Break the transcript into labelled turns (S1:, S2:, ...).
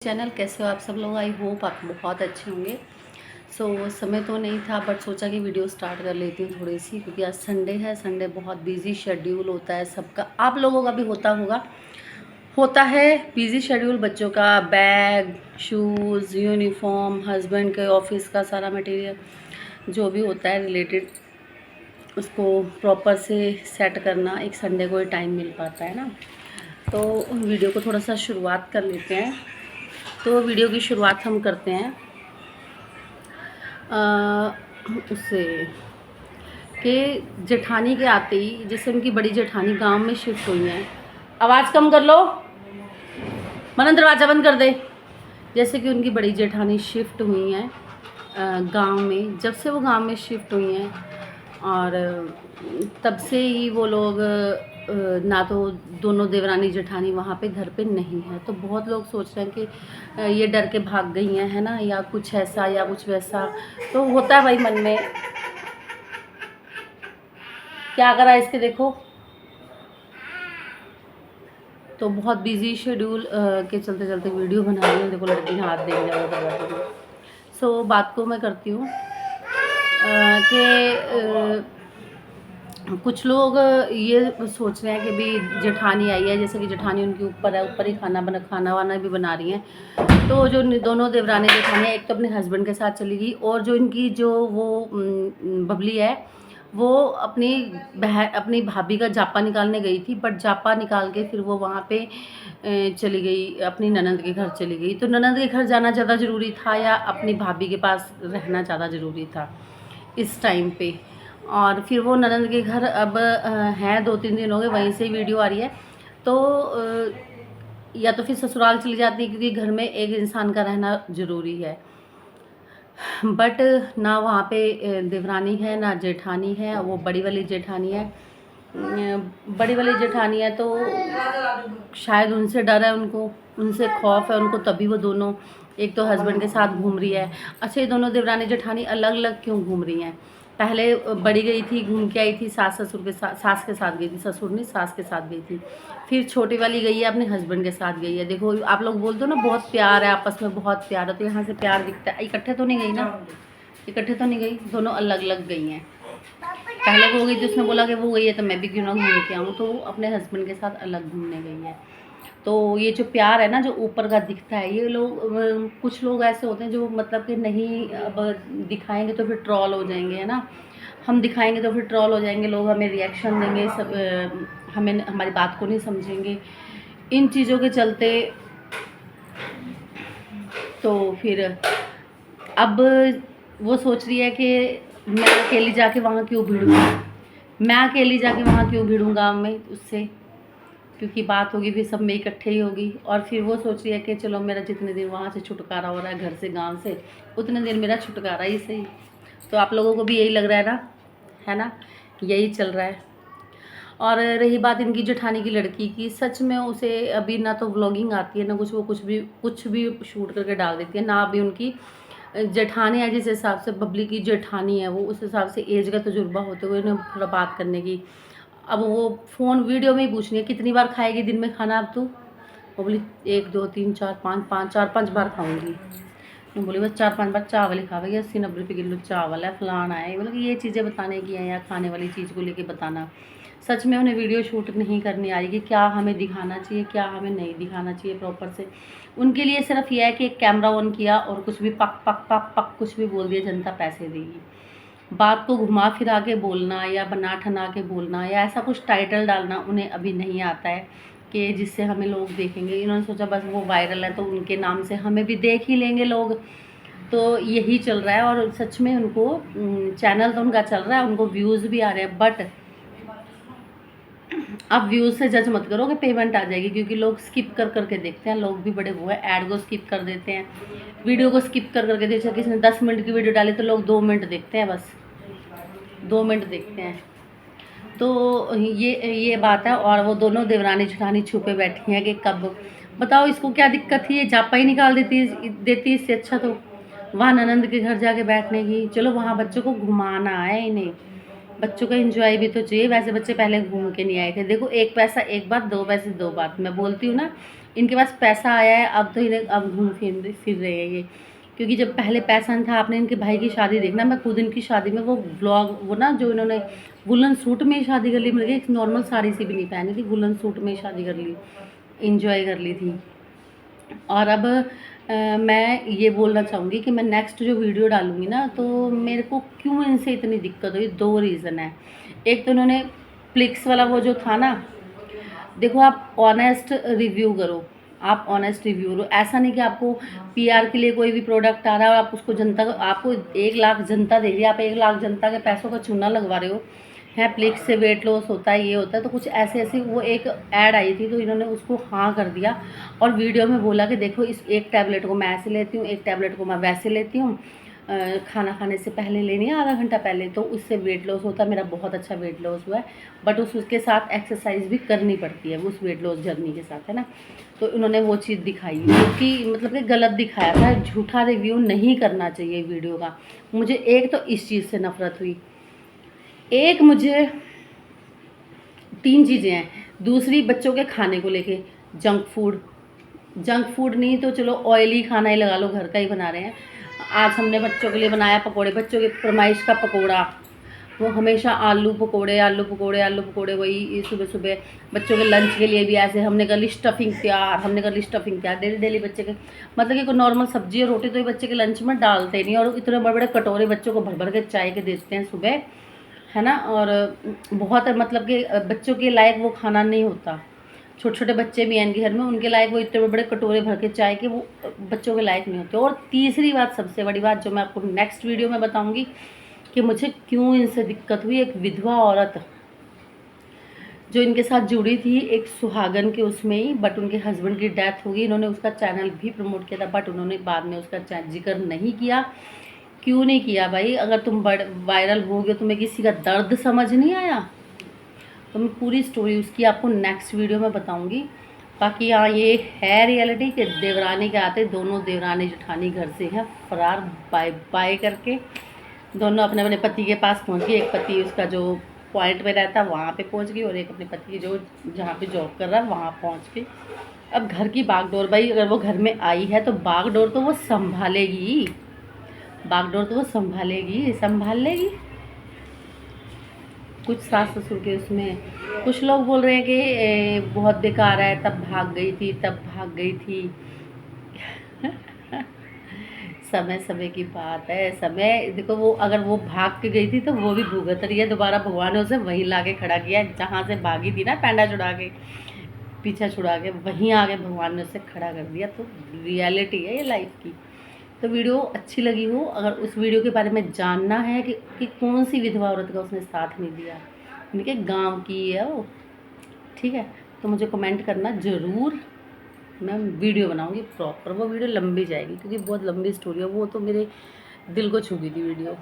S1: Channel कैसे हो आप सब लोग। आई होप आप बहुत अच्छे होंगे। समय तो नहीं था बट सोचा कि वीडियो स्टार्ट कर लेती हूँ थोड़ी सी, क्योंकि आज संडे है। संडे बहुत बिजी शेड्यूल होता है सबका, आप लोगों का भी होता है बिजी शेड्यूल। बच्चों का बैग, शूज़, यूनिफॉर्म, हस्बैंड के ऑफिस का सारा मटेरियल जो भी होता है रिलेटेड, उसको प्रॉपर से सेट करना एक संडे को ही टाइम मिल पाता है ना। तो वीडियो को थोड़ा सा शुरुआत कर लेते हैं। तो वीडियो की शुरुआत हम करते हैं उससे कि जेठानी के आते ही, जैसे उनकी बड़ी जेठानी गांव में शिफ्ट हुई हैं। आवाज़ कम कर लो, मनन दरवाज़ा बंद कर दे। जैसे कि उनकी बड़ी जेठानी शिफ्ट हुई हैं गांव में। जब से वो गांव में शिफ्ट हुई हैं और तब से ही वो लोग ना तो दोनों देवरानी जेठानी वहाँ पे घर पे नहीं है। तो बहुत लोग सोच रहे हैं कि ये डर के भाग गई हैं, है ना, या कुछ ऐसा या कुछ वैसा। तो होता है भाई मन में। क्या करा इसके देखो। तो बहुत बिजी शेड्यूल के चलते चलते वीडियो बना रही हूँ। देखो लड़की ने हाथ देख लिया दरवाजे को। बात को मैं करती हूँ कि कुछ लोग ये सोच रहे हैं कि भी जेठानी आई है, जैसे कि जेठानी उनके ऊपर है, ऊपर ही खाना वाना भी बना रही हैं। तो जो दोनों देवरानी जेठानी है, एक तो अपने हस्बैंड के साथ चली गई, और जो इनकी जो वो बबली है, वो अपनी भाभी का जापा निकालने गई थी। बट जापा निकाल के फिर वो वहाँ पे चली गई, अपनी ननंद के घर चली गई। तो ननंद के घर जाना ज़्यादा ज़रूरी था या अपनी भाभी के पास रहना ज़्यादा ज़रूरी था इस टाइम पे। और फिर वो ननंद के घर अब हैं, 2-3 दिन हो गए, वहीं से वीडियो आ रही है। तो या तो फिर ससुराल चली जाती है, क्योंकि घर में एक इंसान का रहना ज़रूरी है। बट ना वहाँ पे देवरानी है ना जेठानी है। वो बड़ी वाली जेठानी है। बड़ी वाली जेठानी है तो शायद उनसे डर है, उनसे खौफ है उनको, तभी वो दोनों, एक तो हस्बैंड के साथ घूम रही है। अच्छा, ये दोनों देवरानी जेठानी अलग अलग क्यों घूम रही हैं? पहले बड़ी गई थी, घूम के आई थी सास के साथ गई थी, ससुर नहीं सास के साथ गई थी। फिर छोटी वाली गई है, अपने हस्बैंड के साथ गई है। देखो आप लोग बोल दो ना बहुत प्यार है, आपस में बहुत प्यार है, तो यहाँ से प्यार दिखता है। इकट्ठे तो नहीं गई ना, इकट्ठे तो नहीं गई, दोनों अलग अलग गई हैं। पहले वो गई तो उसने बोला कि वो गई है तो मैं भी क्यों ना घूम के आऊँ, तो वो अपने हस्बैंड के साथ अलग घूमने गई है। तो ये जो प्यार है ना, जो ऊपर का दिखता है, ये लोग कुछ लोग ऐसे होते हैं जो मतलब कि नहीं, अब दिखाएंगे तो फिर ट्रॉल हो जाएंगे, है ना। हम दिखाएंगे तो फिर ट्रॉल हो जाएंगे, लोग हमें रिएक्शन देंगे, सब हमें हमारी बात को नहीं समझेंगे। इन चीज़ों के चलते तो फिर अब वो सोच रही है कि मैं अकेली जाके वहाँ क्यों भिड़ूँ गाँव में उससे, क्योंकि बात होगी फिर सब में इकट्ठे ही होगी। और फिर वो सोच रही है कि चलो मेरा जितने दिन वहाँ से छुटकारा हो रहा है, घर से, गांव से, उतने दिन मेरा छुटकारा ही सही। तो आप लोगों को भी यही लग रहा है ना, यही चल रहा है। और रही बात इनकी जेठानी की लड़की की, सच में उसे अभी ना तो व्लॉगिंग आती है ना कुछ, वो कुछ भी शूट करके डाल देती है ना। अभी उनकी जेठानी है, जिस हिसाब से बबली की जेठानी है, वो उस हिसाब से एज का तजुर्बा होते हुए उन्हें थोड़ा बात करने की। अब वो फ़ोन वीडियो में ही पूछनी है कितनी बार खाएगी दिन में खाना अब तू? वो बोली 1 2 3 4 5 4-5 बार खाऊंगी। मैं बोली बस 4-5 बार चावल ही खावेगी, 80-90 रुपये किलो चावल है, फलाना है। मतलब ये चीज़ें बताने की हैं या खाने वाली चीज़ को लेके बताना। सच में उन्हें वीडियो शूट नहीं करनी आ रही कि क्या हमें दिखाना चाहिए, क्या हमें नहीं दिखाना चाहिए प्रॉपर से। उनके लिए सिर्फ यह है कि एक कैमरा ऑन किया और कुछ भी पक पक पक पक कुछ भी बोल दिया, जनता पैसे देगी। बात को घुमा फिरा के बोलना या बना ठना के बोलना या ऐसा कुछ टाइटल डालना उन्हें अभी नहीं आता है कि जिससे हमें लोग देखेंगे। इन्होंने सोचा बस वो वायरल है तो उनके नाम से हमें भी देख ही लेंगे लोग। तो यही चल रहा है। और सच में उनको चैनल तो उनका चल रहा है, उनको व्यूज़ भी आ रहे हैं। बट आप व्यूज़ से जज मत करो कि पेमेंट आ जाएगी, क्योंकि लोग स्किप कर करके देखते हैं। लोग भी बड़े वो है, ऐड को स्किप कर देते हैं, वीडियो को स्किप कर करके। जैसे किसी ने 10 मिनट की वीडियो डाली तो लोग 2 मिनट देखते हैं, बस 2 मिनट देखते हैं। तो ये बात है। और वो दोनों देवरानी जेठानी छुपे बैठी हैं कि कब, बताओ इसको क्या दिक्कत थी, ये जापा ही निकाल देती इससे अच्छा तो वहाँ ननंद के घर जाके बैठने की। चलो वहाँ बच्चों को घुमाना है इन्हें, बच्चों का एंजॉय भी तो चाहिए। वैसे बच्चे पहले घूम के नहीं आए थे। देखो, एक पैसा एक बात, 2 पैसे 2 बात। मैं बोलती हूँ ना, इनके पास पैसा आया है, अब तो इन्हें अब घूम फिर रहे हैं ये, क्योंकि जब पहले पैसा नहीं था, आपने इनके भाई की शादी देखना, मैं खुद इनकी शादी में वो व्लॉग, वो ना जो इन्होंने वुलन सूट में ही शादी कर ली, मतलब एक नॉर्मल साड़ी सी भी नहीं पहनी थी, वुलन सूट में ही शादी कर ली, इंजॉय कर ली थी। और अब मैं ये बोलना चाहूँगी कि मैं नेक्स्ट जो वीडियो डालूँगी ना, तो मेरे को क्यों इनसे इतनी दिक्कत हुई, 2 रीज़न है। एक तो इन्होंने प्लिक्स वाला वो जो था ना, देखो आप ऑनेस्ट रिव्यू करो, आप ऑनेस्ट रिव्यू करो, ऐसा नहीं कि आपको पीआर के लिए कोई भी प्रोडक्ट आ रहा है और आप उसको जनता को, आपको 1 लाख जनता दे रही है, आप 1 लाख जनता के पैसों का चूना लगवा रहे हो, है प्लिक्स से वेट लॉस होता है, ये होता है, तो कुछ ऐसे ऐसे वो एक ऐड आई थी, तो इन्होंने उसको हाँ कर दिया और वीडियो में बोला कि देखो इस एक टैबलेट को मैं ऐसे लेती हूँ, एक टैबलेट को मैं वैसे लेती हूँ, खाना खाने से पहले लेनी है, आधा घंटा पहले, तो उससे वेट लॉस होता है। मेरा बहुत अच्छा वेट लॉस हुआ है, बट उसके साथ एक्सरसाइज भी करनी पड़ती है उस वेट लॉस जर्नी के साथ, है ना। तो इन्होंने वो चीज़ दिखाई, जो कि मतलब कि गलत दिखाया था, झूठा रिव्यू नहीं करना चाहिए वीडियो का। मुझे एक तो इस चीज़ से नफरत हुई, एक मुझे 3 चीज़ें हैं, दूसरी बच्चों के खाने को लेके, जंक फूड नहीं तो चलो ऑयली खाना ही लगा लो, घर का ही बना रहे हैं। आज हमने बच्चों के लिए बनाया पकोड़े, बच्चों की फरमाइश का पकोड़ा, वो हमेशा आलू पकोड़े आलू पकोड़े आलू पकोड़े, वही सुबह सुबह। बच्चों के लंच के लिए भी ऐसे, हमने कर ली स्टफिंग तैयार, हमने कर ली स्टफिंग तैयार, डेली डेली बच्चे के, मतलब कि कोई नॉर्मल सब्जी और रोटी तो ये बच्चे के लंच में डालते नहीं, और इतने बड़े बड़े कटोरे बच्चों को भर भर के चाय के देते हैं सुबह, है ना। और बहुत मतलब कि बच्चों के लायक वो खाना नहीं होता, छोटे छोटे बच्चे भी हैं इनके घर में, उनके लायक वो इतने बड़े बड़े कटोरे भर के चाय के, वो बच्चों के लायक नहीं होते। और तीसरी बात, सबसे बड़ी बात, जो मैं आपको नेक्स्ट वीडियो में बताऊंगी कि मुझे क्यों इनसे दिक्कत हुई, एक विधवा औरत जो इनके साथ जुड़ी थी, एक सुहागन के उसमें ही, बट उनके हस्बैंड की डेथ हो गई, इन्होंने उसका चैनल भी प्रमोट किया था, बट उन्होंने बाद में उसका जिक्र नहीं किया। क्यों नहीं किया भाई? अगर तुम वायरल हो गए, तुम्हें किसी का दर्द समझ नहीं आया? तो मैं पूरी स्टोरी उसकी आपको नेक्स्ट वीडियो में बताऊंगी। बाकी यहाँ ये है रियलिटी कि देवरानी के आते दोनों देवरानी जेठानी घर से हैं फरार, बाय बाय करके, दोनों अपने अपने पति के पास पहुँच गई। एक पति उसका जो पॉइंट पे रहता है वहाँ पे पहुँच गई, और एक अपने पति जो जहाँ पे जॉब कर रहा है वहाँ पहुँच गई। अब घर की बागडोर, भाई अगर वो घर में आई है तो बागडोर तो वो संभालेगी, बागडोर तो वो संभाल लेगी। कुछ सास ससुर के उसमें, कुछ लोग बोल रहे हैं कि बहुत बेकार है, तब भाग गई थी समय समय की बात है, समय देखो, वो अगर वो भाग के गई थी तो वो भी भुगत रही है, दोबारा भगवान ने उसे वहीं ला के खड़ा किया जहाँ से भागी थी ना, पैंडा छुड़ा के, पीछा छुड़ा के, वहीं आगे भगवान ने उसे खड़ा कर दिया। तो रियलिटी है ये लाइफ की। तो वीडियो अच्छी लगी हो, अगर उस वीडियो के बारे में जानना है कि कौन सी विधवा औरत का उसने साथ नहीं दिया, उनके गांव की है वो, ठीक है, तो मुझे कमेंट करना ज़रूर। मैं वीडियो बनाऊंगी प्रॉपर, वो वीडियो लंबी जाएगी क्योंकि बहुत लंबी स्टोरी है, वो तो मेरे दिल को छू गई थी वीडियो।